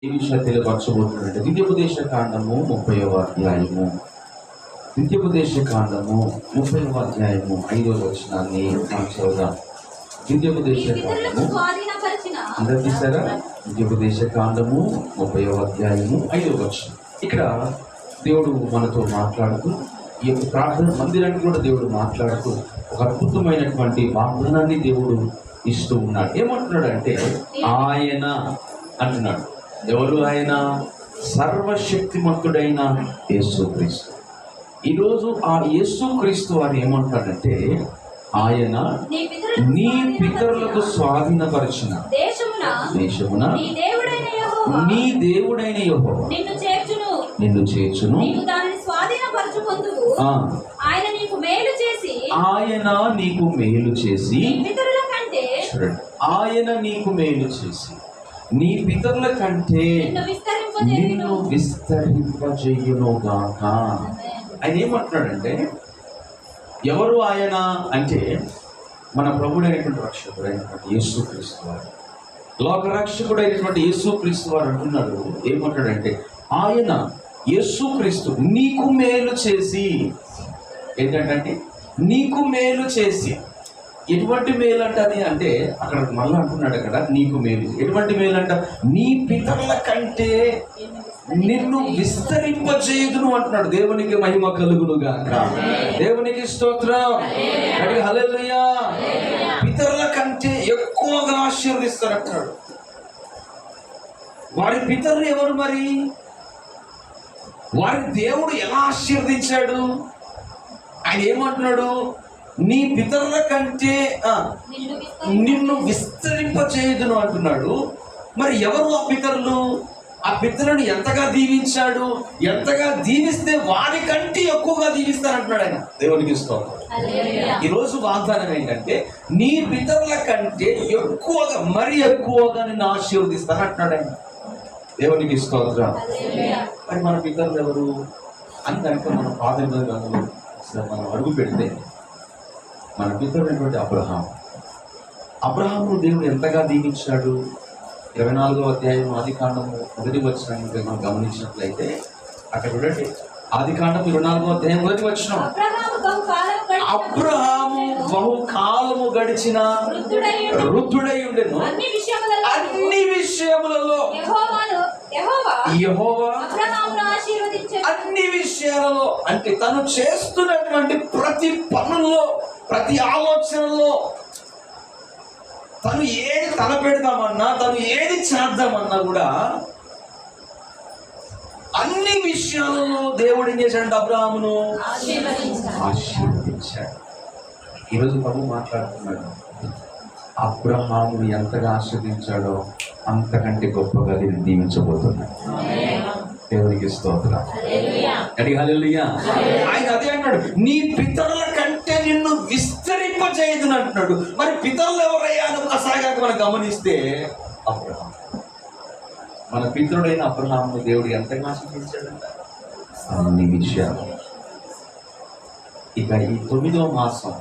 ఈ విషయాలు తెలియపరచబోతున్నట్టు ద్వితీయోపదేశ కాండము 30వ అధ్యాయము. ద్వితీయోపదేశ కాండము 30వ అధ్యాయము 5వ వచనాన్ని మనం చదువుదాం. ద్వితీయోపదేశ కాండము అందరూ తీసారా? ద్వితీయోపదేశ కాండము 30వ అధ్యాయము 5వ వచనం. ఇక్కడ దేవుడు మనతో మాట్లాడుతూ, ఈ యొక్క ప్రార్థన మందిరానికి కూడా దేవుడు మాట్లాడుతూ ఒక అద్భుతమైనటువంటి వాగ్దానాన్ని దేవుడు ఇస్తూ ఉన్నాడు. ఏమంటున్నాడు అంటే, ఆయన అంటున్నాడు. ఎవరు ఆయన? సర్వశక్తిమంతుడైన యేసుక్రీస్తు. ఈరోజు ఆ యేసుక్రీస్తు వారు ఏమంటాడంటే, ఆయన నీ పితరులకు స్వాధీనపరిచిన దేశమున నీ దేవుడైన యెహోవా నిన్ను చేర్చును. ఆయన నీకు మేలు చేసి చూడండి, ఆయన నీకు మేలు చేసి నీ పితరుల కంటే నిన్ను విస్తరింపజేయునుగాక. ఆయన ఏమంటున్నాడంటే, ఎవరు ఆయన అంటే మన ప్రభుడైనటువంటి రక్షకుడు అయినటువంటి యేసుక్రీస్తు వారు, లోక రక్షకుడు అయినటువంటి యేసుక్రీస్తు వారు అంటున్నాడు. ఏమంటాడంటే, ఆయన యేసుక్రీస్తు నీకు మేలు చేసి, ఏంటంటే నీకు మేలు చేసి. ఎటువంటి మేలు అంటది అంటే, అక్కడ మళ్ళీ అంటున్నాడు అక్కడ నీకు మేలు. ఎటువంటి మేలు అంట? నీ పితరుల కంటే నిన్ను విస్తరింపజేయుదును అంటున్నాడు. దేవునికి మహిమ కలుగును గాక. దేవునికి స్తోత్రం. హల్లెలూయా. పితరుల కంటే ఎక్కువగా ఆశీర్వదిస్తారంటాడు. వారి పితరులు ఎవరు మరి? వారి దేవుడు ఎలా ఆశీర్వదించాడు? ఆయన ఏమంటున్నాడు? నీ పితరుల కంటే నిన్ను విస్తరింపచేయుదును అంటున్నాడు. మరి ఎవరు ఆ పితరులు? ఆ పితరులను ఎంతగా దీవించాడు? ఎంతగా దీవిస్తే వారికంటే ఎక్కువగా దీవిస్తానంటున్నాడు ఆయన. దేవునికి స్తోత్రం. ఈరోజు వాగ్దానం ఏంటంటే, నీ పితరుల కంటే ఎక్కువగా, మరి ఎక్కువగా నిన్ను ఆశీర్వదిస్తాను అంటున్నాడు ఆయన. దేవునికి స్తోత్రం. మరి మన పితరులు ఎవరు అని కనుక మన పాదములు మనం అడుగు పెడితే, మన పితరుడైనటువంటి అబ్రహాము దేవుడు ఎంతగా దీవించాడు? 24వ అధ్యాయం ఆదికాండము 1వ వచనాన్ని మనం గమనించినట్లయితే, అక్కడ చూడండి, ఆదికాండం 24వ అధ్యాయం 1వ వచనం. అబ్రహాము బహుకాలము గడిచిన వృద్ధుడై ఉండెను, అన్ని విషయములలో యెహోవా అన్ని విషయాలలో, అంటే తను చేస్తున్నటువంటి ప్రతి పనుల్లో, ప్రతి ఆలోచనలో, తను ఏది తలపెడదామన్నా, తను ఏది చేద్దామన్నా కూడా అన్ని విషయాలలో దేవుడు ఏం చేశాడు? అబ్రహామును ఆశీర్వదించాడు. ఈరోజు ప్రభు మాట్లాడుతున్నాడు, అబ్రహామును ఎంతగా ఆశీర్వదించాడో అంతకంటే గొప్పగా దీవించబోతున్నాడు. దేవునికి స్తోత్రం. హల్లెలూయా. ఆయన అదే అంటున్నాడు, నీ పితరుల కంటే నిన్ను విస్తరింపజేయుదును అంటున్నాడు. మరి పితరులు ఎవరయ్యా అని ఒకసారిగా మనం గమనిస్తే, అబ్రహాం. మన పితరుడైన అబ్రహామును దేవుడు ఎంతగా ఆశీర్వదించాడంట? అన్ని విషయాలు. ఇక ఈ 9వ మాసం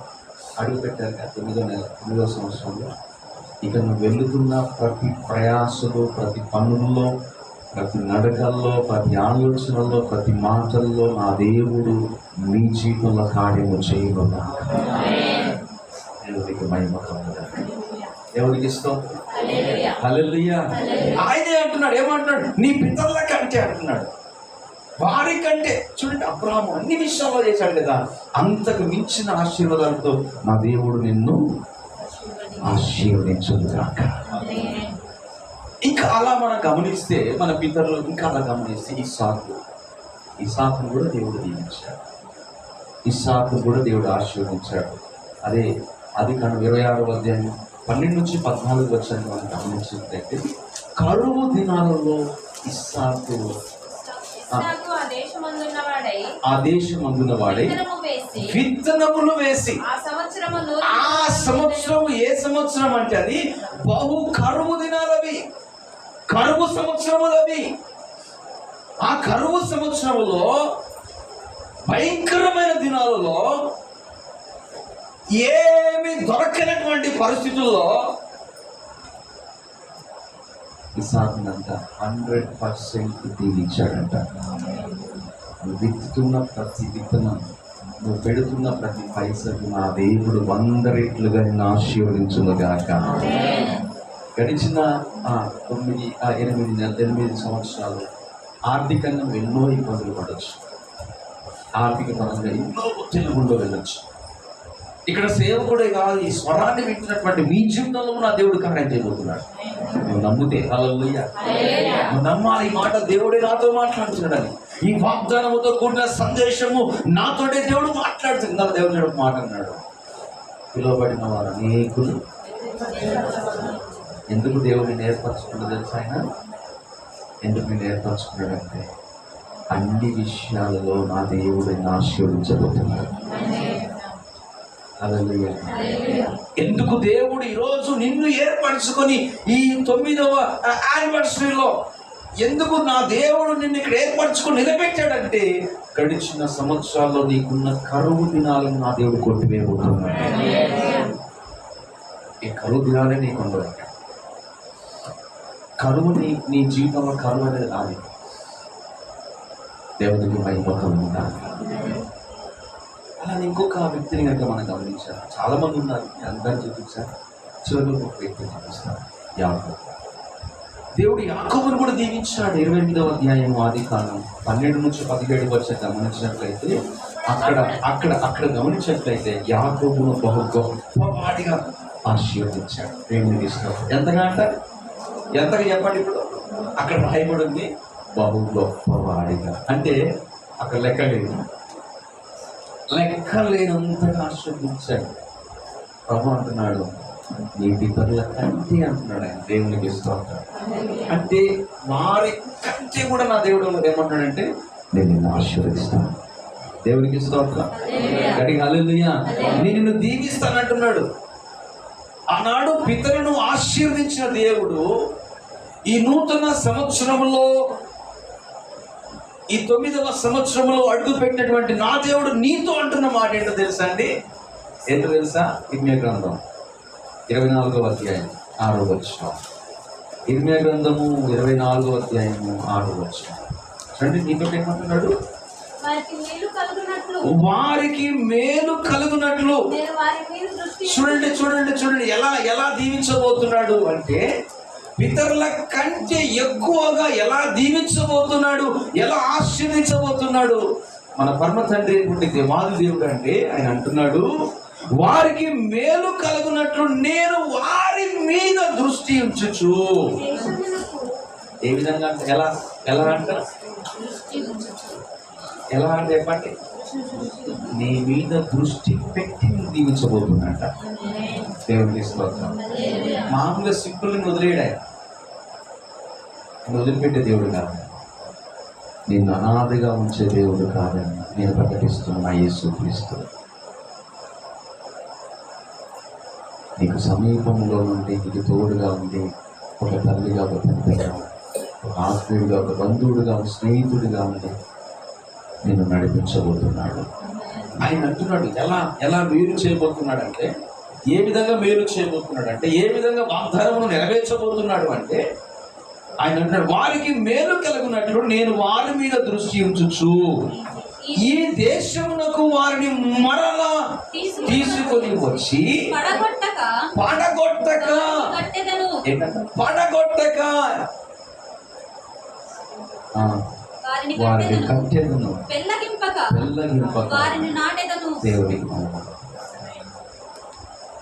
అడుగు పెట్టాక 9వ నెల 9వ సంవత్సరంలో, ఇక నువ్వు వెళుతున్న ప్రతి ప్రయాసలో, ప్రతి పనుల్లో, ప్రతి నడకల్లో, ప్రతి ఆలోచనల్లో, ప్రతి మాటల్లో నా దేవుడు మీ జీవితంలో కార్యము చేయనున్నా. దేవుడికి మహిమ కలుగుగాక. దేవుడికి స్తోత్రం. హల్లెలూయా. ఆయనే అంటున్నాడు. ఏమంటున్నాడు? నీ పితరుల కంటే అంటున్నాడు. వారి కంటే. చూడండి, అబ్రహాము అన్ని విషయాల్లో చేశాడు కదా, అంతకు మించిన ఆశీర్వాదాలతో నా దేవుడు నిన్ను ఆశీర్వదించుగాక. ఇంకా అలా మనం గమనిస్తే, మన పితరులు ఇంకా అలా గమనిస్తే, ఇస్సాకును కూడా దేవుడు దీవించాడు. ఇస్సాకును కూడా దేవుడు ఆశీర్వదించాడు. అదే ఆదికాండం 26వ అధ్యాయం 12 నుంచి 14 వచ్చాను మనం గమనించినట్లయితే, కరువు దినాలలో ఇస్సాకు ఆ దేశమందున వాడై విత్తనములు వేసి, ఆ సంవత్సరం ఏ సంవత్సరం అంటే అది బహు కరువు దినాలవి, కరువు సంవత్సరములవి. ఆ కరువు సంవత్సరములో, భయంకరమైన దినాలలో, ఏమి దొరకనటువంటి పరిస్థితుల్లో ఇసాకునంతా 100% దీవించాడంట. నువ్వు విత్తుతున్న ప్రతి విత్తనం, నువ్వు పెడుతున్న ప్రతి పైసకు నా దేవుడు 100 రెట్లుగా నిన్ను ఆశీర్వదించునుగాక. గడిచిన 8 సంవత్సరాలు ఆర్థికంగా ఎన్నో ఇబ్బందులు పడవచ్చు, ఆర్థిక పరంగా ఎన్నో ఒత్తిళ్లు గుండా వెళ్ళొచ్చు. ఇక్కడ సేవకుడే కాదు, ఈ స్వరాన్ని వింటున్నటువంటి మీ జీవితంలో నా దేవుడు కార్యం చేయబోతున్నాడు. నువ్వు నమ్మితే హల్లెలూయా, నువ్వు నమ్మాలి. ఈ మాట దేవుడే నాతో మాట్లాడుతున్నాడని, ఈ వాగ్దానముతో కూడిన సందేశము నాతోటే దేవుడు మాట్లాడుతున్నారు. దేవుడు ఒక మాట అన్నాడు, పిలువబడిన వారు అనేకులు. ఎందుకు దేవుడిని ఏర్పరచుకున్నాడు తెలుసా? ఆయన ఎందుకు నేను ఏర్పరచుకున్నాడంటే అన్ని విషయాలలో నా దేవుడిని ఆశీర్వదించబోతున్నాడు. ఎందుకు దేవుడు ఈరోజు నిన్ను ఏర్పరచుకొని ఈ 9వ యానివర్సరీలో ఎందుకు నా దేవుడు నిన్ను ఇక్కడ ఏర్పరచుకొని నిలబెట్టాడంటే గడిచిన సంవత్సరాల్లో నీకున్న కరువు దినాలను నా దేవుడు కొట్టివేయబోతున్నాడు. ఈ కరువు దినాలే నీకు ఉండదు. కరువు నీ జీవితంలో కరువు అనేది రాదు. దేవుడికి మహిమకం ఉండాలి. అలా ఇంకొక వ్యక్తిని కనుక మనం గమనించారు, చాలా మంది ఉన్నారు, అందరూ చూపించారు. చివరిలో ఒక వ్యక్తిని చూపిస్తారు, యాకోబు. దేవుడు యాకోబును కూడా దీవించాడు. 28వ అధ్యాయం ఆదికాండం 12-17 వచ్చి గమనించినట్లయితే అక్కడ గమనించినట్లయితే యాకోబును బహు గొప్పవాడిగా ఆశీర్వదించాడు. దేవునికి ఇష్టం ఎంతగా అంటారు, ఎంతగా చెప్పండి. ఇప్పుడు అక్కడ రాయబడి ఉంది బహు గొప్పవాడిగా, అంటే అక్కడ లెక్కలేనంతగా ఆశీర్వదించాడు. ప్రభు అంటున్నాడు నీ పితరుల కంటే అంటున్నాడు ఆయన. దేవునికి స్తోత్రం. అంటే వారి కంటే కూడా నా దేవుడు ఏమంటున్నాడంటే నేను నిన్ను ఆశీర్వదిస్తాను. దేవునికి స్తోత్రం. గట్టిగా హల్లెలూయా. నేను నిన్ను దీవిస్తానంటున్నాడు. ఆనాడు పితరులను ఆశీర్వదించిన దేవుడు ఈ నూతన సంవత్సరంలో, ఈ 9వ సంవత్సరంలో అడుగు పెట్టినటువంటి నా దేవుడు నీతో అంటున్న మాట ఏంటో తెలుసా అండి? ఏంటో తెలుసా? ఇర్మియా గ్రంథం 24వ అధ్యాయం 6వ వచనం. ఇర్మియా గ్రంథము 24వ అధ్యాయము 6వ వచనం. చూడండి, నీతో ఏమంటున్నాడు? వారికి మేలు కలుగునట్లు. చూడండి ఎలా దీవించబోతున్నాడు అంటే, పితరుల కంటే ఎక్కువగా ఎలా దీవించబోతున్నాడు, ఎలా ఆశీర్వదించబోతున్నాడు. మన పరమ తండ్రి దేవాది దేవుడు అంటే ఆయన అంటున్నాడు, వారికి మేలు కలుగునట్లు నేను వారి మీద దృష్టి ఉంచుచు. ఏ విధంగా అంటే ఎలా అంటారు? ఎలా అంటే చెప్పండి, నీ మీద దృష్టి పెట్టి దీవించబోతున్నట్ట. దేవుడికి స్తోత్రం. మామూలుగా సింపుల్ని వదిలేయడా, వదిలిపెట్టే దేవుడు కాదు, నిన్ను అనాథగా ఉంచే దేవుడు కాదని నేను ప్రకటిస్తున్నా. యేసుక్రీస్తు నీకు సమీపంలో నుండి, నీకు తోడుగా ఉండి, ఒక తల్లిగా, ఒక తండ్రిగా, ఒక ఆత్మీయుడిగా, ఒక బంధువుడిగా, ఒక స్నేహితుడిగా ఉండి నిన్ను నడిపించబోతున్నాడు. ఆయన అంటున్నాడు ఎలా మేలు చేయబోతున్నాడు అంటే, ఏ విధంగా మేలు చేయబోతున్నాడు అంటే, ఏ విధంగా వాగ్దానమును నెరవేర్చబోతున్నాడు అంటే, ఆయన అంటున్నాడు వారికి మేలు కలుగునట్లు నేను వారి మీద దృష్టి ఉంచుచు ఈ దేశమునకు వారిని మరలా తీసుకొని వచ్చి పడగొట్టక వారిని కట్టెదను, పెళ్ళగింపక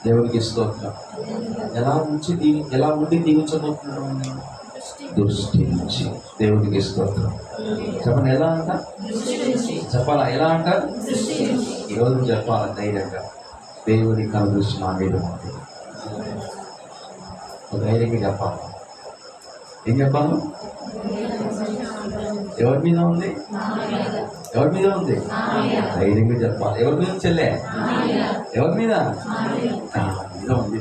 దేవునికి స్తోత్రం. ఎలా ఉండి దీవించబోతున్నాడు? దృష్టి నుంచి. దేవునికి స్తోత్రం. చెప్పండి, ఎలా అంట చెప్పాలా? ఎలా అంట ఈరోజు చెప్పాలా ధైర్యంగా, దేవుడి కనుదృష్టి నా మీద ఉంది. ధైర్యంగా చెప్పాలి. ఏం చెప్పాలి? ఎవరి మీద ఉంది? ఎవరి మీద ఉంది? ధైర్యంగా చెప్పాలి. ఎవరి మీద చెల్లె? ఎవరి మీద? నా మీద ఉంది.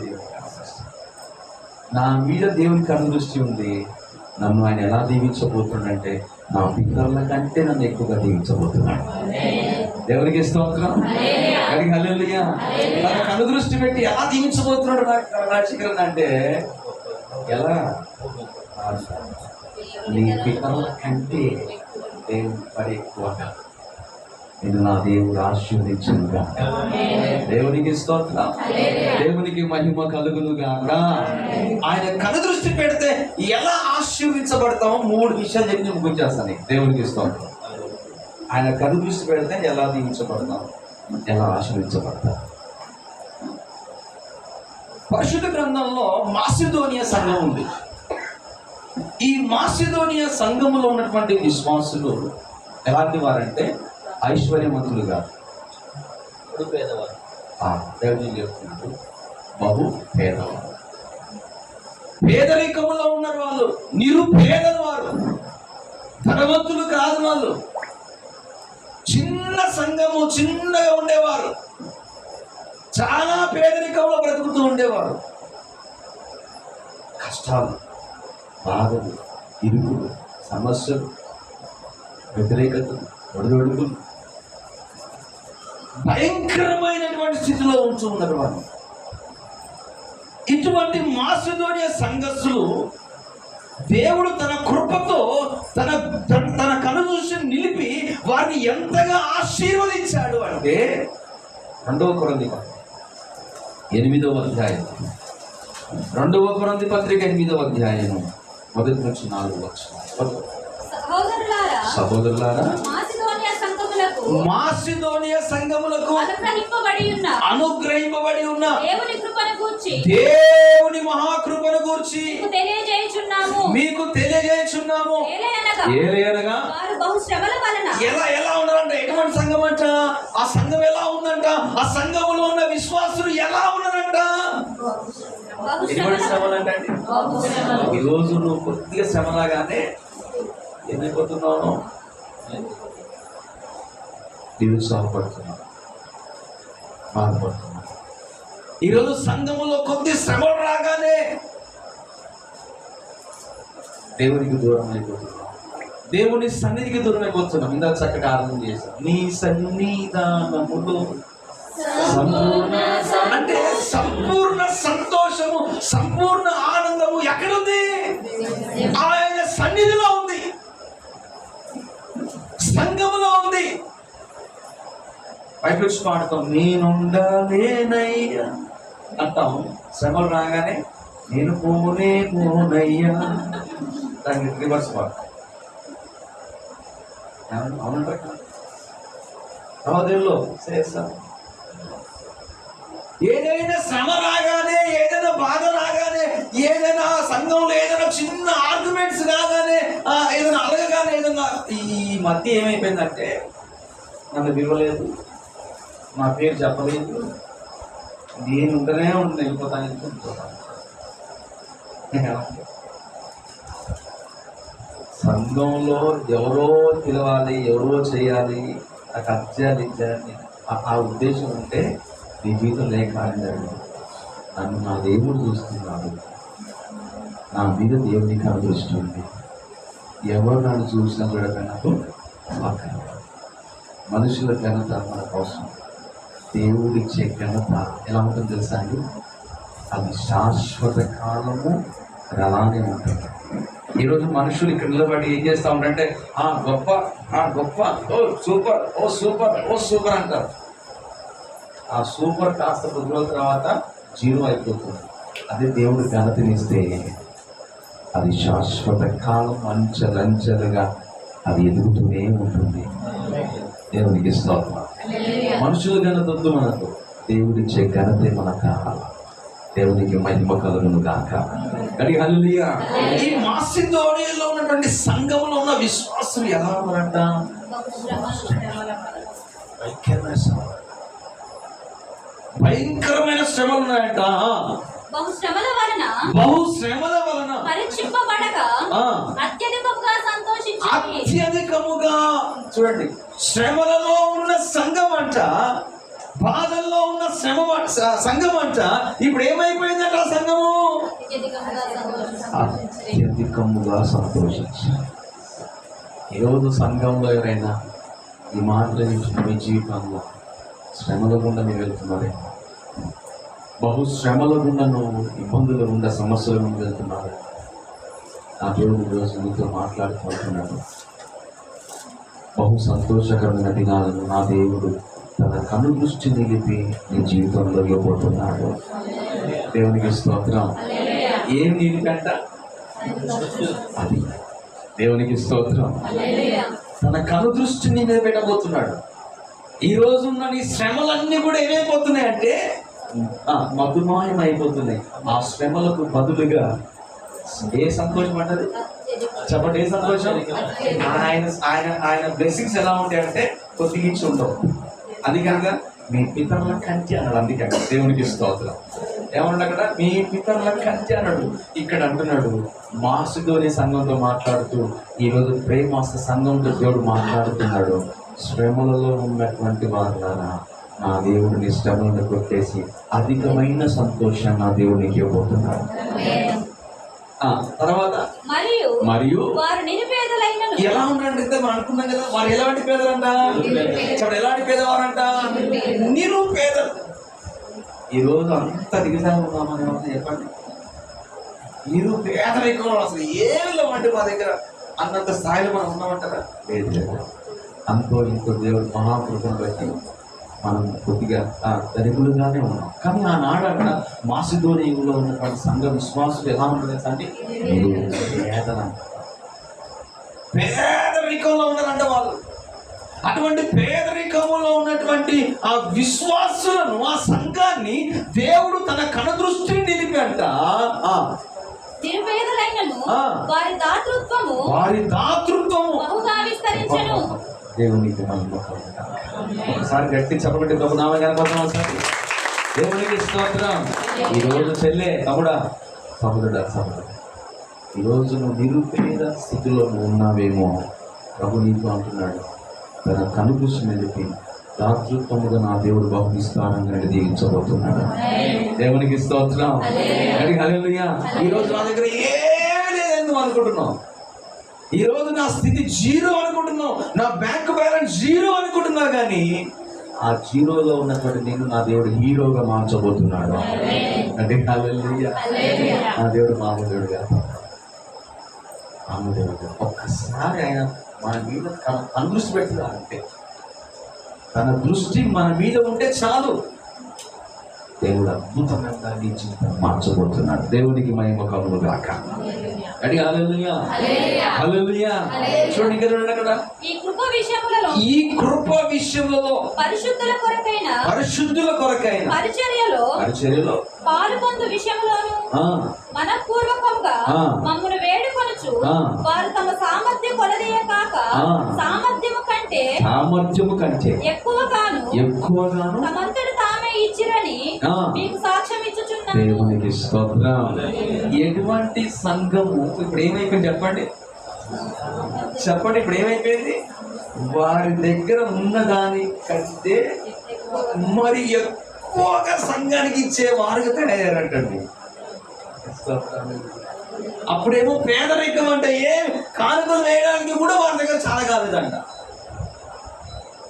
నా మీద దేవుని కనుదృష్టి ఉంది. నన్ను ఆయన ఎలా దీవించబోతున్నాడంటే నా పితరుల కంటే నన్ను ఎక్కువగా దీవించబోతున్నాడు. దేవునికి స్తోత్రం. హల్లెలూయా. తన కనుదృష్టి పెట్టి ఎలా దీవించబోతున్నాడు రాజశేఖరన్ అంటే, ఎలా నీ పితరుల కంటే దేవుని పడి ఎక్కువగా నేను నా దేవుడు ఆశీర్వదించునుగా. దేవునికి స్తోత్రం, దేవునికి మహిమ కలుగునుగాక. ఆయన కనుదృష్టి పెడితే ఎలా ఆశీర్వించబడతామో 3 విషయాలు చెప్పి ముగించేస్తాను. దేవునికి స్తోత్రం. ఆయన కనుదృష్టి పెడితే ఎలా దీవించబడతాం, ఎలా ఆశీర్వించబడతాం. పరిశుద్ధ గ్రంథంలో మాసిదోనియా సంఘం ఉంది. ఈ మాసిదోనియా సంఘములో ఉన్నటువంటి విశ్వాసులు ఎలాంటి వారంటే ఐశ్వర్యవంతులు కాదు, పేదవారు. దేవుని చెప్తున్నారు, బహు పేదవారు. పేదరికములో ఉన్నారు వాళ్ళు, నిరుపేదలు వారు, ధనవంతులు కాదు వాళ్ళు. చిన్న సంఘము, చిన్నగా ఉండేవారు, చాలా పేదరికంలో బ్రతుకుతూ ఉండేవారు. కష్టాలు, బాధలు, ఇరుకులు, సమస్యలు, వ్యతిరేకతలు, ఒడిదొడుకులు, భయంకరమైనటువంటి స్థితిలో ఉంటూ ఉన్నారు వాళ్ళు. ఇటువంటి మాసిదోనియా సంఘస్థులు దేవుడు తన కృపతో తన కనుదృష్టిని నిలిపి వారిని ఎంతగా ఆశీర్వదించాడు అంటే 2 కొరింథీ 8వ అధ్యాయం, 2 కొరింథీ పత్రిక 8వ అధ్యాయం 1 నుంచి 4 వచనాలు. సహోదరులారా, మాసిదోనియా సంఘములకు అనుగ్రహింపబడి ఉన్న దేవుని మహాకృపను గూర్చి మీకు తెలియజేయుచున్నాము. ఏలయనగా ఎలా ఉన్నారంట? ఎటువంటి సంఘం అంట? ఆ సంఘం ఎలా ఉందంట? ఆ సంఘములో ఉన్న విశ్వాసులు ఎలా ఉన్నారంట? ఎటువంటి శ్రమలు అంటే ఈరోజు నువ్వు కొద్దిగా శ్రమలాగానే ఎన్నిపోతున్నావు, నిరుత్సాహపడుతున్నావు, బాధపడుతున్నావు. ఈరోజు సంఘములో కొద్ది శ్రమలు రాగానే దేవునికి దూరం అయిపోతున్నాం, దేవుని సన్నిధికి దూరం అయిపోతున్నాం. ఇందాక చక్కగా ఆనందం చేశాం. నీ సన్నిధానములో అంటే సంపూర్ణ సంతోషము, సంపూర్ణ ఆనందము ఎక్కడుంది? ఆయన సన్నిధిలో ఉంది, సంఘములో ఉంది. బయట వచ్చి పాడతాం, నేనుండాలేనయ్యా అంటాం. శ్రమలు రాగానే నేను పోనయ్యా, దాన్ని రివర్స్ పాడతాం. అవునంటారు సహోదరులు, చేస్తాం. ఏదైనా శ్రమ రాగానే, ఏదైనా బాధ రాగానే, ఏదైనా సంఘంలో ఏదైనా చిన్న ఆర్గ్యుమెంట్స్ రాగానే, ఏదైనా అడగగానే, ఏదైనా ఈ మధ్య ఏమైపోయిందంటే నన్ను విలువలేదు, నా పేరు చెప్పలేదు, నేను ఉంటేనే వెళ్ళిపోతాను. సంఘంలో ఎవరో పిలవాలి, ఎవరో చేయాలి, నాకు అర్జాలు ఇచ్చారని ఆ ఉద్దేశం ఉంటే నీ జీవితం లేక నన్ను నా దేవుడు చూస్తున్నాడు, నా మీద దేవునికి దృష్టి ఉంది. ఎవరు నన్ను చూసినా కూడా నాకు మనుషుల ఘనత మన కోసం, దేవుడిచ్చే ఘనత ఎలా ఉంటుంది తెలుసా అండి? అది శాశ్వత కాలము అలానే ఉంటుంది. ఈరోజు మనుషులు ఇక్కడ నిలబడి ఏం చేస్తూ ఉంటారంటే గొప్ప గొప్ప, ఓ సూపర్, ఓ సూపర్, ఓ సూపర్ అంటారు. ఆ సూపర్ కాస్త కొద్ది రోజుల తర్వాత 0 అయిపోతుంది. అదే దేవుడు ఘనతనిస్తే అది శాశ్వత కాలం అంచెలంచెలుగా అది ఎదుగుతూనే ఉంటుంది. దేవునికి స్తోత్రం. మనుషుల ఘనత వద్దు మనకు, దేవుడిచ్చే ఘనతే మనకు కావాలి. దేవునికి మహిమ కలుగును గాక. హల్లెలూయా. ఈ మాసిదోనియాలో ఉన్నటువంటి సంఘములో ఉన్న విశ్వాసులు ఎలా ఉన్నారంట? భయంకరమైన శ్రమలు ఉన్నాయంట. బహుశ్రమల వలన అత్యధికముగా చూడండి, శ్రమలలో ఉన్న సంఘం అంట, బాధల్లో ఉన్న సంఘం అంట ఇప్పుడు ఏమైపోయిందంట? ఆ సంఘము అత్యధికముగా సంతోషించారు. ఈరోజు సంఘంలో ఎవరైనా ఈ మాటలు ఇచ్చిన మీ జీవితంలో శ్రమల గుండా మీరు వెళ్తున్నారే, బహుశ్రమల గుండా నువ్వు ఇబ్బందుల గుండా, సమస్యల గుండా వెళ్తున్నారు. ఆ దేవుడు ఈరోజు మీతో మాట్లాడుకుంటున్నాడు. బహు సంతోషకరమైన దినాలను నా దేవుడు తన కను దృష్టి నిలిపి నీ జీవితంలో ఇవ్వబోతున్నాడు. దేవునికి స్తోత్రం. ఏం నిలిపంట? అది దేవునికి స్తోత్రం. తన కను దృష్టి నీ మీద పెట్టబోతున్నాడు. ఈ రోజున్న నీ శ్రమలన్నీ కూడా ఏమైపోతున్నాయి అంటే మధుమాయం అయిపోతున్నాయి. ఆ శ్రమలకు బదులుగా ఏ సంతోషం అంటది? చెప్పండి, ఏ సంతోషం? ఆయన ఆయన ఆయన బ్లెస్సింగ్స్ ఎలా ఉంటాయంటే కొద్దిగించి ఉండవు. అది కనుక మీ పితరుల కంటి అన్నాడు. అందుకే దేవునికి స్తోత్రం. ఏమన్నా అక్కడ మీ పితరుల కంటి అన్నాడు. ఇక్కడ అంటున్నాడు మాసిదోని సంఘంతో మాట్లాడుతూ, ఈరోజు ప్రేమాస్త సంఘంతో దేవుడు మాట్లాడుతున్నాడు. శ్రమలలో ఉన్నటువంటి వారులారా, నా దేవుడిని శ్రమలను కొట్టేసి అధికమైన సంతోషాన్ని నా దేవుడికి ఇవ్వబోతున్నాడు. తర్వాత మరియు ఎలా ఉన్నారంటే మనం అనుకున్నాం కదా, వారు ఎలాంటి పేదలంట? చెప్పండి, ఎలాంటి పేదవారంట? నిరుపేదలు. ఈరోజు అంత దిగజారి ఉన్నామని ఏమన్నా చెప్పండి. నిరుపేదరికం అసలు ఏమి లేవంటే మా దగ్గర అన్నంత స్థాయిలో మనం ఉన్నామంటారా? లేదు లేదు. అంతో ఇంకో దేవుడు మహాకృపను బట్టి మనం కొద్దిగా దరిద్రులుగానే ఉన్నాం. కానీ ఆనాడంట మాసిదోనియలో ఉన్నటువంటి సంఘ విశ్వాసులు ఎలా ఉంటుంది అంటే పేదరికంలో ఉన్నారంట వాళ్ళు. అటువంటి పేదరికంలో ఉన్నటువంటి ఆ విశ్వాసులను, ఆ సంఘాన్ని దేవుడు తన కనుదృష్టిని నిలిపి అంట వారి దాతృత్వము దేవునికి ఒకసారి గట్టి చెప్పబట్టి ప్రభు నామగారి కోసం ఒకసారి దేవునికి స్తోత్రం. ఈరోజు చెల్లె తమ్ముడా, సహోదరుడా, సహోదరుడు, ఈరోజు నువ్వు నిరుపేద స్థితిలో నువ్వు ఉన్నావేమో. ప్రభు నీకు అంటున్నాడు తన కనుదృష్టి నిలిపి దాతృత్వముగా నా దేవుడు బహు విస్తారంగా దీవించబోతున్నాడు. దేవునికి స్తోత్రం. హల్లెలూయా. ఈరోజు నా దగ్గర ఏమీ లేదని అనుకుంటున్నావు. ఈ రోజు నా స్థితి జీరో అనుకుంటున్నావు, నా బ్యాంక్ బ్యాలెన్స్ జీరో అనుకుంటున్నావు. కానీ ఆ జీరోలో ఉన్నటువంటి నేను నా దేవుడు హీరోగా మార్చబోతున్నాడు. అంటే హల్లెలూయా. నా దేవుడు మామూలుగా ఒక్కసారి ఆయన మన మీద తన దృష్టి పెడుతున్నా అంటే, తన దృష్టి మన మీద ఉంటే చాలు, దేవుడు అద్భుతంగా నీ జీవితం మార్చబోతున్నాడు. దేవునికి మహిమ కలుగును గాక. అంటే హల్లెలూయా, హల్లెలూయా. చూడండి ఇక్కడ ఈ కృప విషయములలో పరిశుద్ధుల కొరకైన పరిచర్యలో పాలుపొందు విషయములోను మనఃపూర్వకంగా మమ్మును వేడుకొనుచు వారు తమ సామర్థ్యం కొలదీయ కాక సామర్థ్యము కంటే ఎక్కువగాను తమంతట తామే ఇచ్చిరని మీకు సాక్ష్యం ఇచ్చుచున్నాను. దేవునికి స్తోత్రం. ఎటువంటి సంఘము ఇప్పుడు ఏమైపోయింది చెప్పండి? ఇప్పుడు ఏమైపోయింది? వారి దగ్గర ఉన్నదాని కంటే మరి ఎక్కువగా సంఘానికి ఇచ్చే వారుగా తయారంటండి. అప్పుడేమో పేదరికం అంటే కానుకలు వేయడానికి కూడా వారి దగ్గర చాలా కాలేదంట.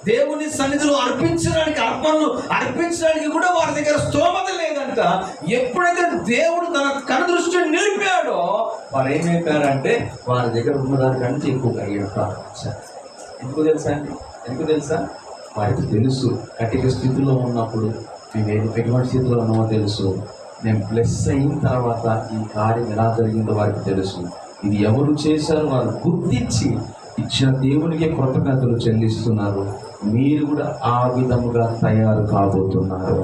దేవుని సన్నిధిలో అర్పణలు అర్పించడానికి కూడా వారి దగ్గర స్తోమత లేదంట. ఎప్పుడైతే దేవుడు తన కనుదృష్టిని నిలిపాడో వారు ఏమైపోయారంటే వారి దగ్గర ఉన్నదానికంటే ఎక్కువగా ప్రారంభించారు. ఎందుకు తెలుసా? వారికి తెలుసు కఠిన స్థితిలో ఉన్నప్పుడు మేము ఎటువంటి స్థితిలో ఉన్నామో తెలుసు. మేము బ్లెస్ అయిన తర్వాత ఈ కార్యం ఎలా జరిగిందో వారికి తెలుసు. ఇది ఎవరు చేశారో వారు గుర్తించి ఇచ్చిన దేవునికి కృతజ్ఞతలు చెల్లిస్తున్నారు. మీరు కూడా ఆ విధముగా తయారు కాబోతున్నారు.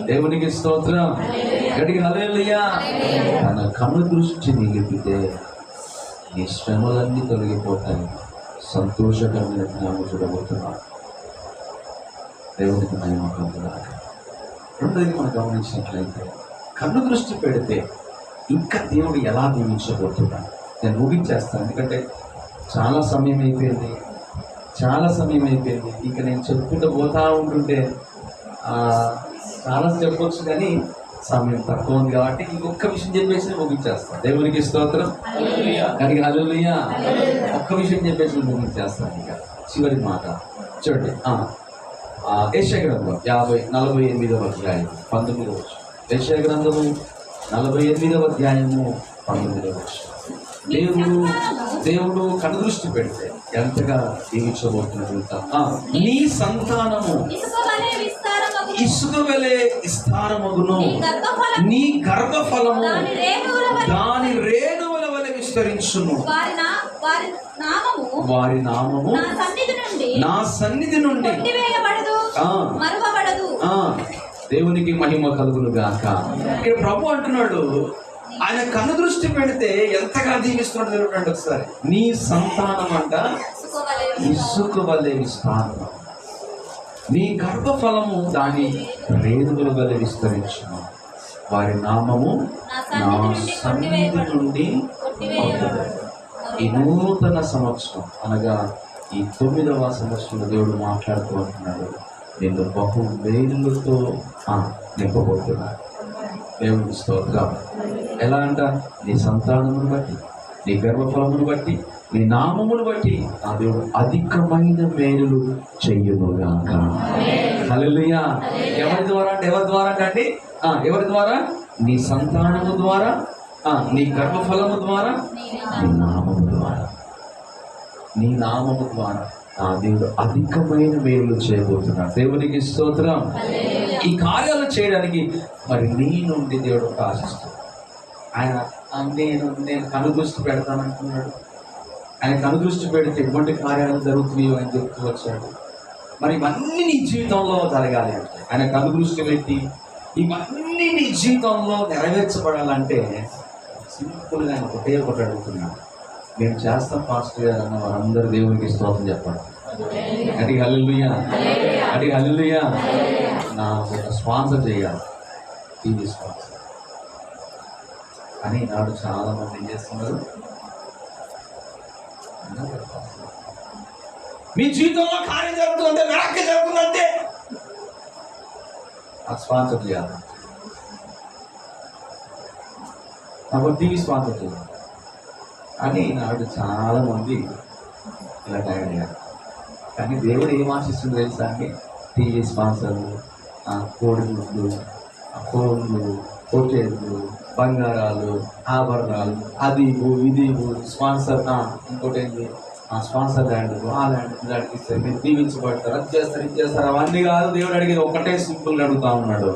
దేవునికి స్తోత్రం. గట్టిగా హల్లెలూయా. తన కను దృష్టి నిలిపితే ఈ శ్రమలన్నీ తొలగిపోతాయి. సంతోషకరమైన జ్ఞానం చూడబోతున్నాడు. దేవునికి మహిమ కలుగును గాక. రెండోది మనం గమనించినట్లయితే కన్ను దృష్టి పెడితే ఇంకా దేవుడు ఎలా దీవించబోతున్నాడు. నేను ముగించేస్తాను, ఎందుకంటే చాలా సమయం అయిపోయింది. ఇక నేను చెప్పుకుంటూ పోతా ఉంటుంటే చాలా చెప్పొచ్చు, కానీ సమయం తక్కువ ఉంది కాబట్టి ఇంకొక విషయం చెప్పేసి ముగించేస్తాను. దేవునికి స్తోత్రం. కానీ హల్లెలూయా. ఒక్క విషయం చెప్పేసి ముగించేస్తాను. ఇక చివరి మాట చూడండి. యెషయా గ్రంథం 48వ అధ్యాయం 19వ వచనం. యెషయా గ్రంథము 48వ అధ్యాయము 19వ వచనం. దేవుడు కనుదృష్టి పెడితే ఎంతగా దీవించబోతున్నా. నీ సంతానము ఇసుక వలె విస్తారమగును, నీ గర్భఫలము దాని రేణువుల వలె విస్తరించును. వారి నామము నా సన్నిధి నుండి దేవునికి మహిమ కలుగును గాక. ఇక్కడ ప్రభు అంటున్నాడు, ఆయన కను దృష్టి పెడితే ఎంతగా దీవిస్తున్నాడు చూడండి ఒకసారి. నీ సంతానం అంట ఇసుక వలె విస్తారం, నీ గర్భఫలము దాని రేణువుల వలె విస్తరించును. వారి నామము నా సన్నిధి నుండి. ఈ నూతన సంవత్సరం అనగా ఈ 9వ సంవత్సరంలో దేవుడు మాట్లాడుతూ అంటున్నాడు, నేను బహు వేలులతో నింపబోతున్నాను. దేవుడికి స్తోత్రం. ఎలా అంట? నీ సంతానమును బట్టి, నీ గర్భఫలమును బట్టి, నీ నామమును బట్టి ఆ దేవుడు అధికమైన మేలులు చెయ్యునుగాక. హల్లెలూయా. ఎవరి ద్వారా అంటే ఎవరి ద్వారా? నీ సంతానము ద్వారా, నీ గర్భఫలము ద్వారా, నీ నామము ద్వారా. నీ నామము ద్వారా ఆ దేవుడు అధికమైన మేలు చేయబోతున్నాడు. దేవునికి స్తోత్రం. ఈ కార్యాలు చేయడానికి మరి నీ నుండి దేవుడు ఆశిస్తాడు. ఆయన నేను కనుదృష్టి పెడతానంటున్నాడు. ఆయన కనుదృష్టి పెడితే ఎటువంటి కార్యాలు జరుగుతున్నాయో ఆయన చెప్తూ వచ్చాడు. మరి ఇవన్నీ నీ జీవితంలో జరగాలి అంటే, ఆయన కనుదృష్టి పెట్టి ఇవన్నీ నీ జీవితంలో నెరవేర్చబడాలంటే సింపుల్గా ఆయన ఒకటి అడుగుతున్నాడు. మేము చేస్తాం పాస్టర్ గారు అన్న వారందరూ దేవునికి స్తోత్రం చెప్పండి. అది హల్లెలూయా, అది హల్లెలూయా. నా ఒక స్పాన్సర్ చేయాలి, టీవీ స్పాన్సర్ అని నాడు చాలా మంది ఏం చేస్తున్నారు. మీ జీవితంలో కార్యం జరుగుతుందంటే, వెనక్కి జరుగుతుందంటే ఆ స్పాన్సర్ చేయాలి. నాకు టీవీ స్పాన్సర్ చేయాలి అని నాడు చాలా మంది ఇలా టైం అయ్యారు. కానీ దేవుడు ఏం ఆశిస్తుందో తెలుసా అండి? టీవీ స్పాన్సర్లు, కోడిగుడ్లు, కోళ్ళు, పొట్టేళ్ళు, బంగారాలు, ఆభరణాలు, అది ఇది స్పాన్సర్, ఇంకోటి ఏంటి స్పాన్సర్ ల్యాండ్, ఆ ల్యాండ్ ల్యాండ్కి ఇస్తారు, మీరు దీవించబడతారు, అది చేస్తారు, ఇది చేస్తారు. అవన్నీ కాదు దేవుడు అడిగేది. ఒకటే సింపుల్గా అడుగుతా ఉన్నాడు.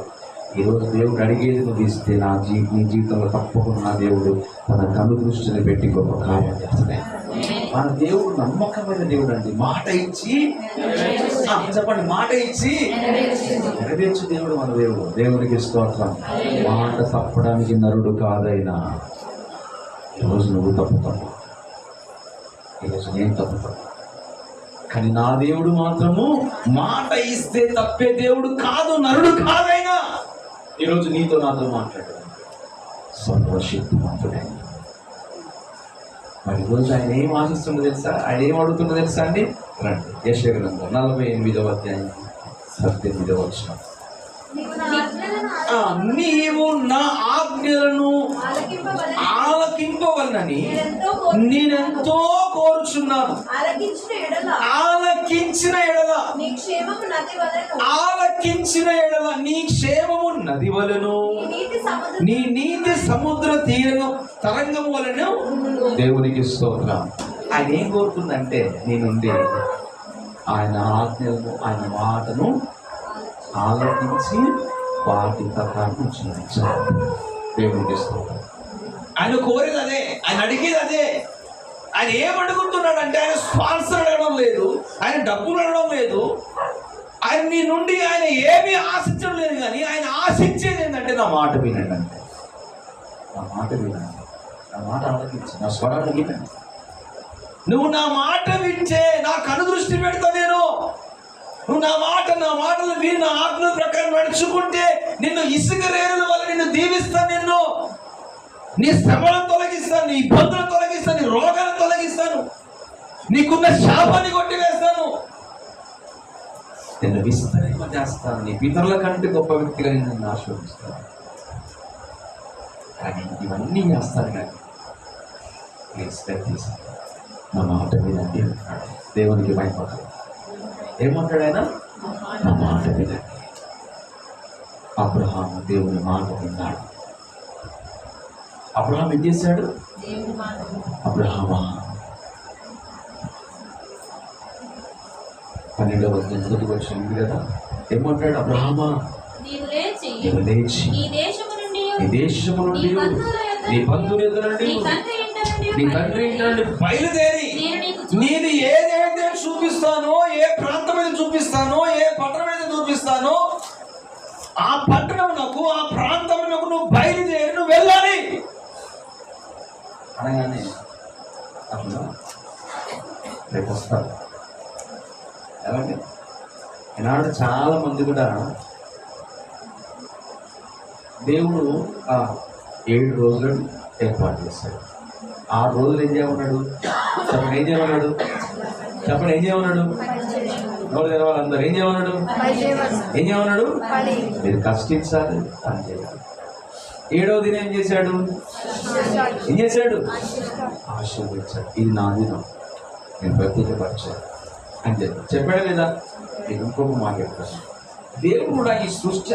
ఈరోజు దేవుడు అడిగేది నువ్వు ఇస్తే నీ జీవితంలో తప్పకుండా నా దేవుడు తన కను దృష్టిని పెట్టి గొప్ప కార్యం చేస్తాడు. మన దేవుడు నమ్మకమైన దేవుడు అండి. మాట ఇచ్చి చెప్పండి, మాట ఇచ్చి నెరవేర్చు దేవుడు మన దేవుడు. దేవునికి స్తోత్రం. మాట తప్పడానికి నరుడు కాదైనా ఈరోజు నువ్వు తప్పుతావు, ఈరోజు నేను తప్పుతాను. కానీ నా దేవుడు మాత్రము మాట ఇస్తే తప్పే దేవుడు కాదు, నరుడు కాదైనా ఈరోజు నీతో నాతో మాట్లాడాడు. సర్వశక్తిమంతుడే. మరి ఈరోజు ఆయన ఏం ఆశిస్తుందో తెలుసా? ఆయన ఏం అడుగుతుందో తెలుసా అండి? రండి, యెషయా గ్రంథం 48వ అధ్యాయం 18వ వచనం. నీవు నా ఆజ్ఞలను ఆలకింపవలనని నేనెంతో కోరుచున్నాను. ఆలకించిన ఎడల నీ క్షేమము నది వలెను, నీ నీతి సముద్ర తీరను తరంగం వలన. దేవునికి స్తోత్రం. ఆయన ఏం కోరుతుందంటే నీ నుండి ఆయన ఆజ్ఞలను, ఆయన మాటను ఆలకించి వాటి ప్రకారం జీవించాలి. దేవునికి స్తోత్రం. ఆయన కోరేది అదే, ఆయన అడిగేది అదే. ఆయన ఏం అడుగుతున్నాడంటే, ఆయన స్పాన్సర్ అడగడం లేదు, ఆయన డబ్బులు అడగడం లేదు, ఆయన నీ నుండి ఆయన ఏమీ ఆశించడం లేదు. కానీ ఆయన ఆశించేది ఏంటంటే నా మాట వినండి అంటే. నా మాట వినండి, నా మాట ఆలకించి, నా స్వరాన్ని వినండి. నువ్వు నా మాట వింటే నా కను దృష్టి పెడతా నేను. నువ్వు నా మాటలు విని నా ఆజ్ఞల ప్రకారం నడుచుకుంటే నిన్ను ఇసుక రేణుల వల్ల నిన్ను దీవిస్తాను. నిన్ను నీ శ్రమలను తొలగిస్తాను, నీ ఇబ్బందులను తొలగిస్తాను, నీ రోగాలను తొలగిస్తాను, నీకున్న శాపాన్ని కొట్టివేస్తాను, నిన్ను విస్తరింపజేస్తాను, నీ పితరుల కంటే గొప్ప వ్యక్తిగా నిన్ను ఆశీర్వదిస్తాను. కానీ ఇవన్నీ చేస్తాను కానీ ప్లీజ్ నా మాట వినండి అంటున్నాడు. దేవునికి భయపడాలి. ఏమంటాడు ఆయన? నా మాట వినండి. అబ్రహాము దేవుని మాట విన్నాడు. అబ్రహాం ఏం చేశాడు? అబ్రహామా 12వ మొదటి వచనం ఉంది కదా, ఏమంటాడు? అబ్రహామా నీవు లేచి ఈ దేశము నుండి నీ బంధువుల యొద్ద నుండి నీ తండ్రి ఇంటి నుండి బయలుదేరి నేను ఏదైతే చూపిస్తానో, ఏ ప్రాంతం మీద చూపిస్తానో, ఏ పట్టణం మీద చూపిస్తానో ఆ పట్టణమునకు, ఆ ప్రాంతమునకు నువ్వు బయలుదేరి నువ్వు వెళ్ళాలి అనగానే అట్లా రేపు వస్తారు. అలాగే ఈనాడు చాలా మంది కూడా దేవుడు 7 రోజులు ఏర్పాటు చేశాడు. 6 రోజులు ఏం చేయమన్నాడు? చెప్పండి ఏం చేయమన్నాడు? నోరు తెరవాలి అందరు. ఏం చేయమన్నాడు? మీరు కష్టించాలి, పని చేయాలి. 7వ దినం ఏం చేశాడు? ఆశీర్వదించాడు. ఇది నా దినం, నేను ప్రత్యేకపరిచాను అంతే చెప్పాడు లేదా? నేను ఇంకొక మాట చెప్తాను. దేవుడు కూడా ఈ సృష్టి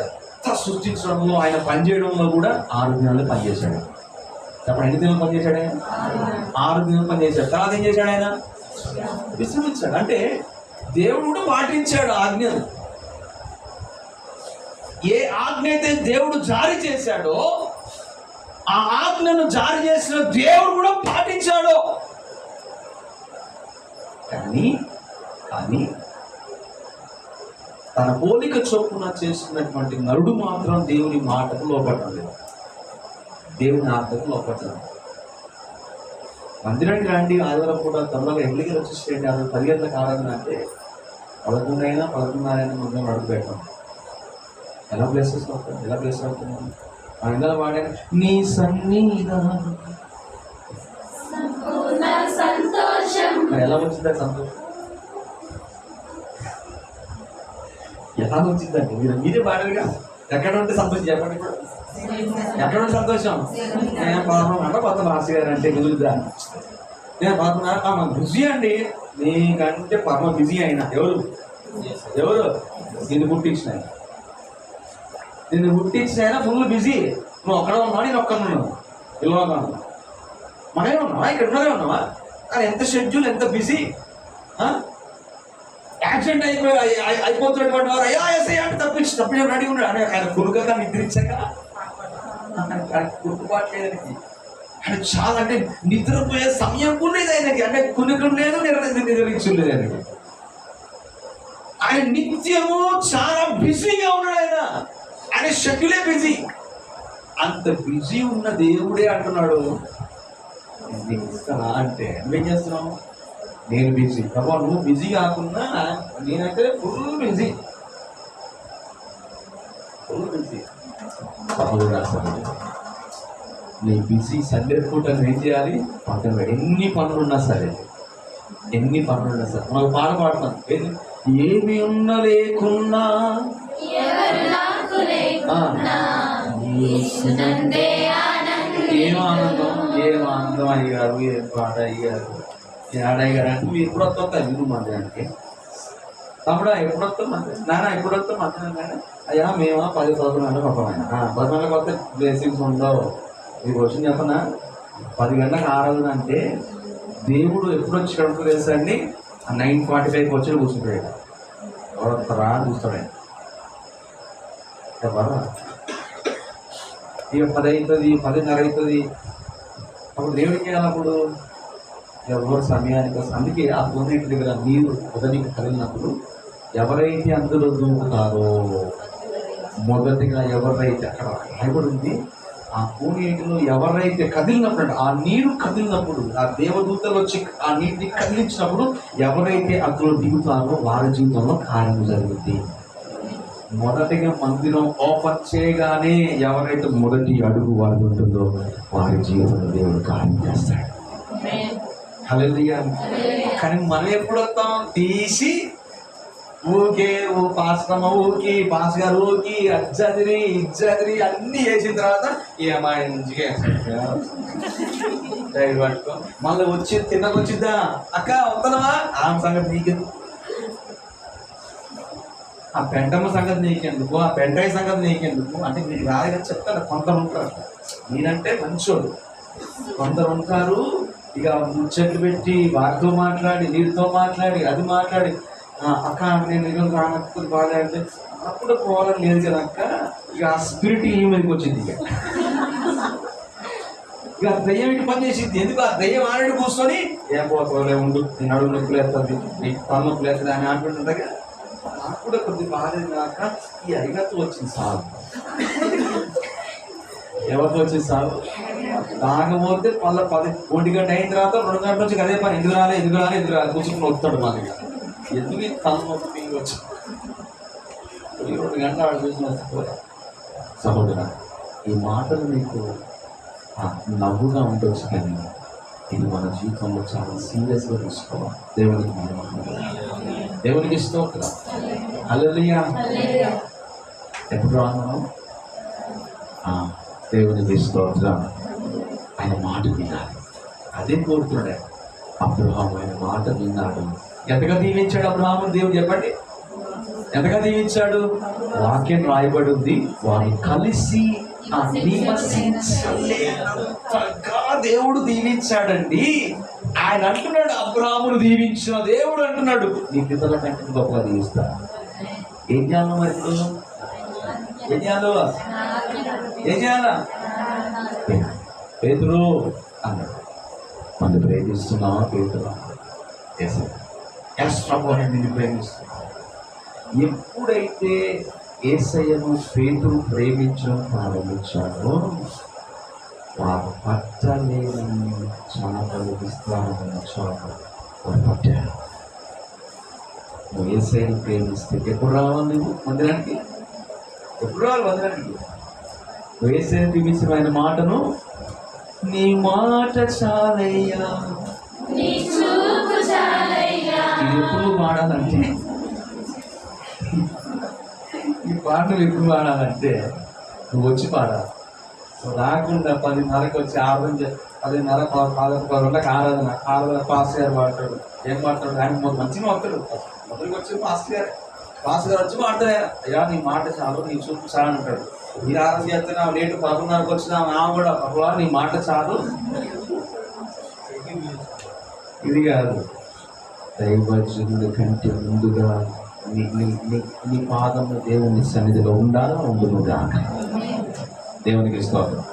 సృష్టించడంలో, ఆయన పనిచేయడంలో కూడా 6 దినాలు పనిచేశాడు. చెప్పండి ఎన్ని దినాలు పనిచేశాడు ఆయన? 6 దినాలు పనిచేశాడు. తర్వాత ఏం చేశాడు? ఆయన విశ్రమించాడు. అంటే దేవుడు కూడా పాటించాడు ఆజ్ఞను. ఏ ఆజ్ఞ అయితే దేవుడు జారీ చేశాడో ఆ ఆజ్ఞను జారీ చేసిన దేవుడు కూడా పాటించాడు. కానీ తన పోలిక చొప్పున చేసినటువంటి నరుడు మాత్రం దేవుని మాటకు లోపడలేదు, దేవుని ఆజ్ఞకు లోపడలేదు. మందిరానికి రండి, ఆదివారం పూట తొందరగా ఎన్నికలు వచ్చేసేయండి, అది 10 గంటలకు ఆరాధన అంటే 11 అయినా 11:30 మందిరం అడుగు పెట్టాం. ఎలా ప్లేసెస్ అవుతుంది? ఎలా ప్లేస్ అవుతుంది? అందరూ వాడే నీ సన్నిధానం ఎలా వచ్చిందా సంతోషం? ఎలా వచ్చిందండి? మీరే పాడారుగా. ఎక్కడ ఉంటే సంతోషం చెప్పండి. ఇప్పుడు ఎక్కడ ఉంటే సంతోషం? నేను 11 గంటల కొత్త భాష గారు అంటే కుదురుదా? నేను 11:30 బిజీ అండి. నీకంటే పరమ బిజీ అయినా ఎవరు నిన్ను పుట్టించిన ఫుల్ బిజీ. నువ్వు ఒక్కడ ఉన్నావా? నేను ఒక్కడ ఉన్నావు. పిల్లవగా మనమే ఉన్నావా? ఇక్కడ ఉన్నదే ఉన్నావా? కానీ ఎంత షెడ్యూల్, ఎంత బిజీ. యాక్సిడెంట్ అయిపోతున్నటువంటి వారు అయ్యా ఎస్ఐ అంటే తప్పించి రెడీ ఉన్నాడు. ఆయన కొడుకగా నిద్రించాక కురుకుపాట్లేదనికి ఆయన చాలా, అంటే నిద్రపోయే సమయం కూడా లేదు ఆయనకి. అంటే కునుకు లేదు, నిద్రించలేదు ఆయనకి. ఆయన నిత్యము చాలా బిజీగా ఉన్నాడు. ఆయన షెడ్యూలే బిజీ. అంత బిజీ ఉన్న దేవుడే అంటున్నాడు నీకు ఇస్తానా అంటే నువ్వేం చేస్తున్నావు? నేను బిజీ. ప్రభా నువ్వు బిజీ కాకుండా నేనైతే ఫుల్ బిజీ. నీ బిజీ సండే పూట ఏం చేయాలి? పక్కన ఎన్ని పనులున్నా సరే మనకు పాట పాడతాం. ఏమి ఉన్నా లేకున్నా ఏం ఆనందం అయ్యారు. ఏం పాట అయ్యారు, ఏడయ్యారు అంటే మీరు ఎప్పుడు వస్తా విను మందిరానికి. తమ్ముడా ఎప్పుడు వస్తాం నాన్న ఎప్పుడు వస్తాం మందిరం? అయ్యా మేమా 10 సంవత్సరాలు పక్కమైనా 10 గంటలకు వస్తే బ్లెస్సింగ్స్ ఉండవు. మీకు వచ్చిన చెప్పనా? 10 గంటలకు ఆరాధన అంటే దేవుడు ఎప్పుడు వచ్చి కడుపు తెలుసండి? 9:45 వచ్చి కూర్చుంటాడు. ఎవరు వస్తారా అని చూస్తాడు ఆయన. ఇక 10 అవుతుంది, 10:30 అవుతుంది. అప్పుడు దేవుడికి అప్పుడు ఎవరు సమయానికి వస్తుంది. అందుకే ఆ కోనేటి దగ్గర నీరు ఉదనికి కలిగినప్పుడు ఎవరైతే అందులో దూకుతారో మొదటిగా ఎవరైతే అక్కడ రాయబడి ఉంది, ఆ కోనేటిలో ఎవరైతే కదిలినప్పుడు, ఆ నీరు కదిలినప్పుడు, ఆ దేవదూతలు వచ్చి ఆ నీటిని కదిలించినప్పుడు ఎవరైతే అందులో దిగుతారో వారి జీవితంలో కార్యం జరుగుతుంది. మొదటిగా మందిరం ఓపెన్ చేయగానే ఎవరైతే మొదటి అడుగు వారి ఉంటుందో వారి జీవితంలో దేవుడు కార్యం చేస్తాడు. హల్లెలూయా. కానీ మనం ఎప్పుడు వస్తాం? తీసి ఊకే ఓ పాస్కమ్మ ఊకి, పాస్ గారు ఊకి, ఇజ్జదిరి అన్ని చేసిన తర్వాత మంచిగా పట్టుకో మళ్ళీ వచ్చి తినకొచ్చిద్దా అక్క వస్తానవా? ఆమె సంగతి నీకెందుకు? ఆ పెంటమ్మ సంగతి నీకెందుకు? ఆ పెంటాయి సంగతి నీకెందుకు? అంటే నీకు రాదుగా చెప్తాను. కొంత ఉంటారు. నేనంటే మంచోడు, కొందరు ఉంటారు ఇక ముచ్చట్లు పెట్టి వారితో మాట్లాడి వీరితో మాట్లాడి అది మాట్లాడి అక్క నేను ఈరోజు రానప్పుడు బాగా అంటే అప్పుడు పోవాలని లేదు కదా అక్క. ఇక ఆ స్పిరిట్ ఈ మీదకి వచ్చింది. ఇక ఆ దయ్యం ఇటు పని చేసింది. ఎందుకు ఆ దయ్యం ఆల్రెడీ కూర్చొని ఏం పోతావులే ఉండు, నీ నడుము నొప్పులు వేస్తుంది, నీ పన్ను నొప్పులు వేస్తుంది అని అంటుండగా నాకు కూడా కొద్ది బాధేది కాక ఈ అరిగత్తు వచ్చింది సార్. ఎవరితో వచ్చింది సార్? తాగబోతే మళ్ళీ 1 గంట అయిన తర్వాత 2 గంటల నుంచి అదే పని, ఎందుకు రాలే కూర్చుని వస్తాడు మనకి. ఎందుకు ఈ తలనొప్పి మీకు వచ్చి 2 గంటలు ఆడ చూసిన వస్తుంది. సహోదరా, ఈ మాటలు మీకు నవ్వుగా ఉండొచ్చు, కానీ ఇది మన జీవితంలో చాలా సీరియస్గా తీసుకోవాలి. దేవునికి స్తోత్రం. హల్లెలూయా. ఎప్పుడు రాను దేవునికి స్తోత్రం. ఆయన మాట వినాలి, అదే కోరుతున్నాడు. అబ్రహాము ఆయన మాట విన్నాడు. ఎంతగా దీవించాడు అబ్రహాము దేవుడు? చెప్పండి, ఎంతగా దీవించాడు? వాక్యం రాయబడి ఉంది, వారు కలిసి దేవుడు దీవించాడండి. ఆయన అంటున్నాడు, అబ్రహామును దీవించిన దేవుడు అంటున్నాడు, నీ పితరుల కంటే గొప్పగా దీవిస్తా. ఏం చేయాలి మరి? ఏం చేయాలా? పేతురు అన్నాడు. మనం ప్రేమిస్తున్నావా పేతురు? నిన్ను ప్రేమిస్తున్నా. ఎప్పుడైతే యేసయ్యను పేతురు ప్రేమించడం ప్రారంభించాడో వారు పట్టలేని చాపలు విస్తారమైన చాపలు వారు పట్టారు. నువ్వు యేసయ్యను ప్రేమిస్తే ఎప్పుడు రావాలి నువ్వు మందిరానికి? ఎప్పుడు రావాలి మందిరానికి? నువ్వు యేసయ్యను ప్రేమించిన ఆయన మాటను, నీ మాట చాలయ్యా, ఇది ఎప్పుడు వాడాలంటే, ఈ పాటలు ఎప్పుడు పాడాలంటే నువ్వు వచ్చి పాడాలి. రాకుండా 10:30కి వచ్చి 10:30 ఆరాధన పాస్ గారు పాడతాడు. ఏం పాడతాడు? ఆయన మంచిగా వస్తాడు. మొదటికి వచ్చి పాస్ గారు వచ్చి పాడతాడు. అయ్యా నీ మాట చాలు, నీ చూపు చాలు అంటాడు. మీరు ఆరాధన చేస్తున్నా లేటు 11:30కి వచ్చినా కూడా ప్రభువా నీ మాట చాలు. ఇది కాదు, దైవజనుడి కంటే ముందుగా నీ పాదము దేవుని సన్నిధిలో ఉండాలా, ఉండునుగా. దేవునికి స్తోత్రం.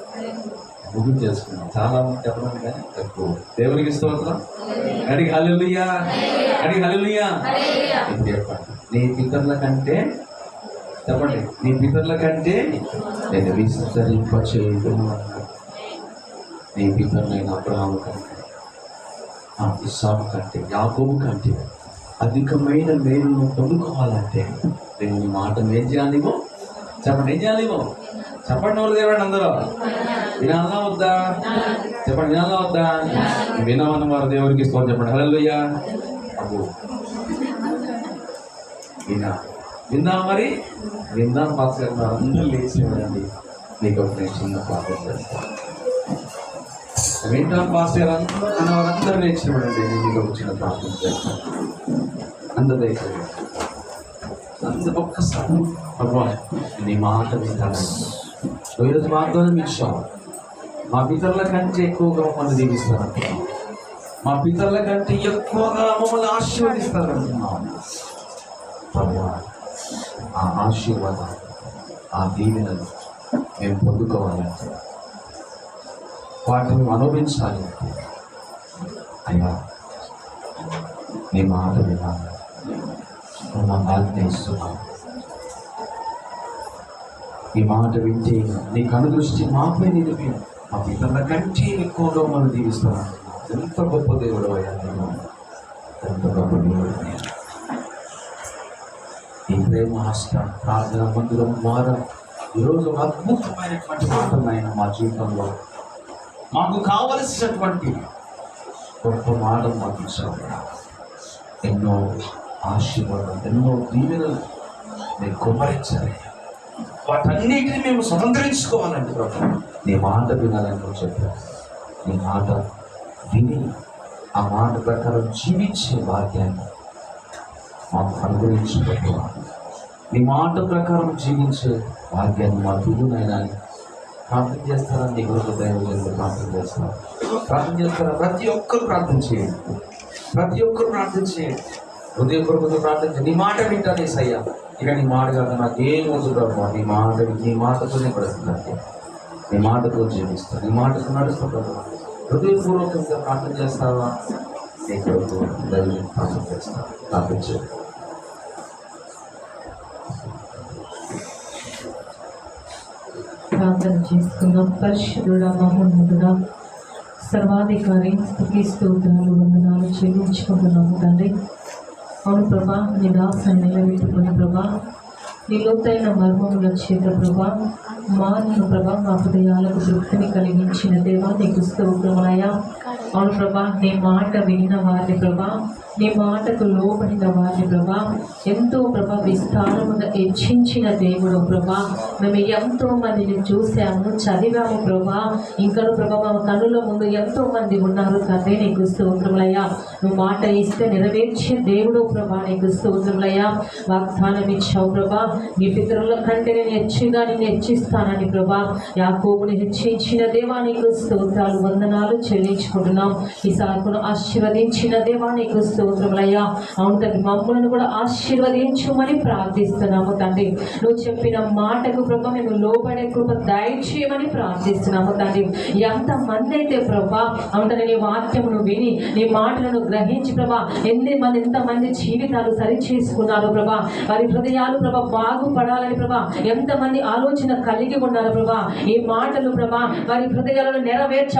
ముగింపు చేసుకున్నాం. చాలా మంది చెప్పడం కానీ తక్కువ. దేవునికి స్తోత్రం. అడిగి హల్లెలూయా, అడిగి హల్లెలూయా. ఇప్పుడు చెప్పండి, నీ పితరుల కంటే, చెప్పండి, నీ పితరుల కంటే నేను విస్తరింపచేయను అన్నాడు. నీ పితరులైన అబ్రహాము కంటే, ఇస్సాకు కంటే, యాకోబు కంటే అధికమైన మేలును పొందుకోవాలంటే దేవుని మాట ఏం చేయాలివో? చెప్పండి, ఏం చేయాలివో? చెప్పండి. వాళ్ళు దేవుడు అందరూ వినాలా వద్దా? చెప్పండి, వినాలా వద్దా? వినమన్న వారు దేవునికి స్తోత్రం చెప్పండి. హల్లెలూయా. అబ్బో విందా మరి విందాం. పాస్ గారు అందరూ లేచివ్వండి. మీకు ఒక చిన్న ప్రార్థన చేస్తాను. వింటాం పాస్ గారు అన్న వారందరూ లేచివ్వండి. నేను మీకు ఒక చిన్న ప్రార్థన చేస్తాను. అందరూ అందరూ ఒక్కసారి ప్రభా నీ మాట వింటాను. ఈరోజు వాగ్దానం ఇచ్చాం, మా పితరుల కంటే ఎక్కువగా మమ్మల్ని దీవిస్తారంటున్నాం, మా పితరుల కంటే ఎక్కువగా మమ్మల్ని ఆశీర్వదిస్తారంటున్నాం. ప్రభా ఆ ఆశీర్వాదం, ఆ దీవెనలు మేము పొందుకోవాలంటే, వాటిని అనుభవించాలి. అయ్యా నీ మాట వినాలి, మాకు ఆజ్ఞయిస్తున్నాం. ఈ మాట వింటే నీ కనుదృష్టి మాపై నిలిపి మా పితరుల కంటే ఎక్కువగా మనం దీవిస్తున్నాం. ఎంత గొప్ప దేవుడు అయ్యా, ఎంత గొప్ప దేవుడు. ఈ ప్రేమ హస్త ప్రార్థన మందిరం ద్వారా ఈరోజు అద్భుతమైనటువంటి మాటలు ఆయన మా జీవితంలో మాకు కావలసినటువంటి గొప్ప మాటలు మాకు ఇచ్చారు. ఎన్నో ఆశీర్వాదాలు, ఎన్నో దీవెనలు మేము కుమ్మరించాలి. వాటన్నిటిని మేము స్వతంత్రించుకోవాలంటే ప్రభు నీ మాట వినాలని నువ్వు చెప్పావు. నీ మాట విని ఆ మాట ప్రకారం జీవించే భాగ్యాన్ని మాకు అనుగ్రహించబోతున్నాను. నీ మాట ప్రకారం జీవించే భాగ్యాన్ని మా దిగునైనా ప్రార్థన చేస్తారా? నీ కొరకు దైవజనులు ప్రార్థన చేస్తారా? ప్రార్థన చేస్తారా? ప్రతి ఒక్కరు ప్రార్థన చేయండి. ప్రతి ఒక్కరు ప్రార్థన చేయండి. హృదయపూర్వకంగా ప్రార్థన చేయండి. నీ మాట వింటాను యేసయ్యా, ఇక నీ మాట కాక నాకేం వద్దు ప్రభు. నీ మాటతోనే ప్రశ్న, నీ మాటతో జీవిస్తాను, నీ మాటతో నడుస్తాను ప్రభు. హృదయపూర్వకంగా ప్రార్థన చేస్తావా? నీ కొరకు దైవజనులు ప్రార్థన చేస్తావా? ప్రార్థన చేయండి. ప్రార్థన చేసుకుందాం. పరిశుద్ధుడా, మహోన్నతుడా, సర్వాధికారి, స్తుతి స్తోత్రాలు వందనాలు చెల్లించుకుంటున్నాము తండ్రి. అవును ప్రభా, నీ దాసాన్ని నిలబెట్టుకుని ప్రభా, నీ లోతైన మర్మముల చేత ప్రభా మాను ప్రభా, మా హృదయాలకు తృప్తిని కలిగించిన దేవా నీకు స్తోత్రములయ్యా. అవును ప్రభా, నీ మాట వినిన వారిని ప్రభా, నీ మాటకు లోబడిన వారిని ప్రభా, ఎంతో ప్రభా విస్తారముగా హెచ్చించిన దేవుడు ప్రభా. మేము ఎంతో మందిని చూసాము, చదివాము ప్రభా. ఇంకా ప్రభా మా కనుల ముందు ఎంతో మంది ఉన్నారు తండ్రి, నీకు స్తోత్రములయ్యా. నువ్వు మాట ఇస్తే నెరవేర్చే దేవుడు ప్రభా, నీకు స్తోత్రములయ్యా. వాగ్దానం ఇచ్చావు ప్రభా, నీ పితరుల కంటే నేను హెచ్చుగా నిన్ను హెచ్చిస్తానని ప్రభా. యాకోబుని హెచ్చించిన దేవా నీకు స్తోత్రాలు వందనాలు చెల్లించుకుంటున్నాం. ఈ సాకును ఆశీర్వదించిన దేవా నీకు స్తోత్రములయ్యా. అవును తండ్రి, మమ్మల్ని కూడా ఆశీర్వదించమని ప్రార్థిస్తున్నాము తండ్రి. నువ్వు చెప్పిన మాటకు ప్రభా మేము లోబడే కృప దయచేయమని ప్రార్థిస్తున్నాము తండ్రి. ఎంతమంది అయితే ప్రభా అవును నీ వాక్యమును విని నీ మాటలను గ్రహించి ప్రభా ఎంతమంది జీవితాలు సరి చేసుకున్నారు ప్రభా, వారి హృదయాలు ప్రభా బాగుపడాలని ప్రభా ఎంతమంది ఆలోచన కలిగి ఉన్నారు ప్రభా. ఈ మాటలు ప్రభా వారి హృదయాలను నెరవేర్చ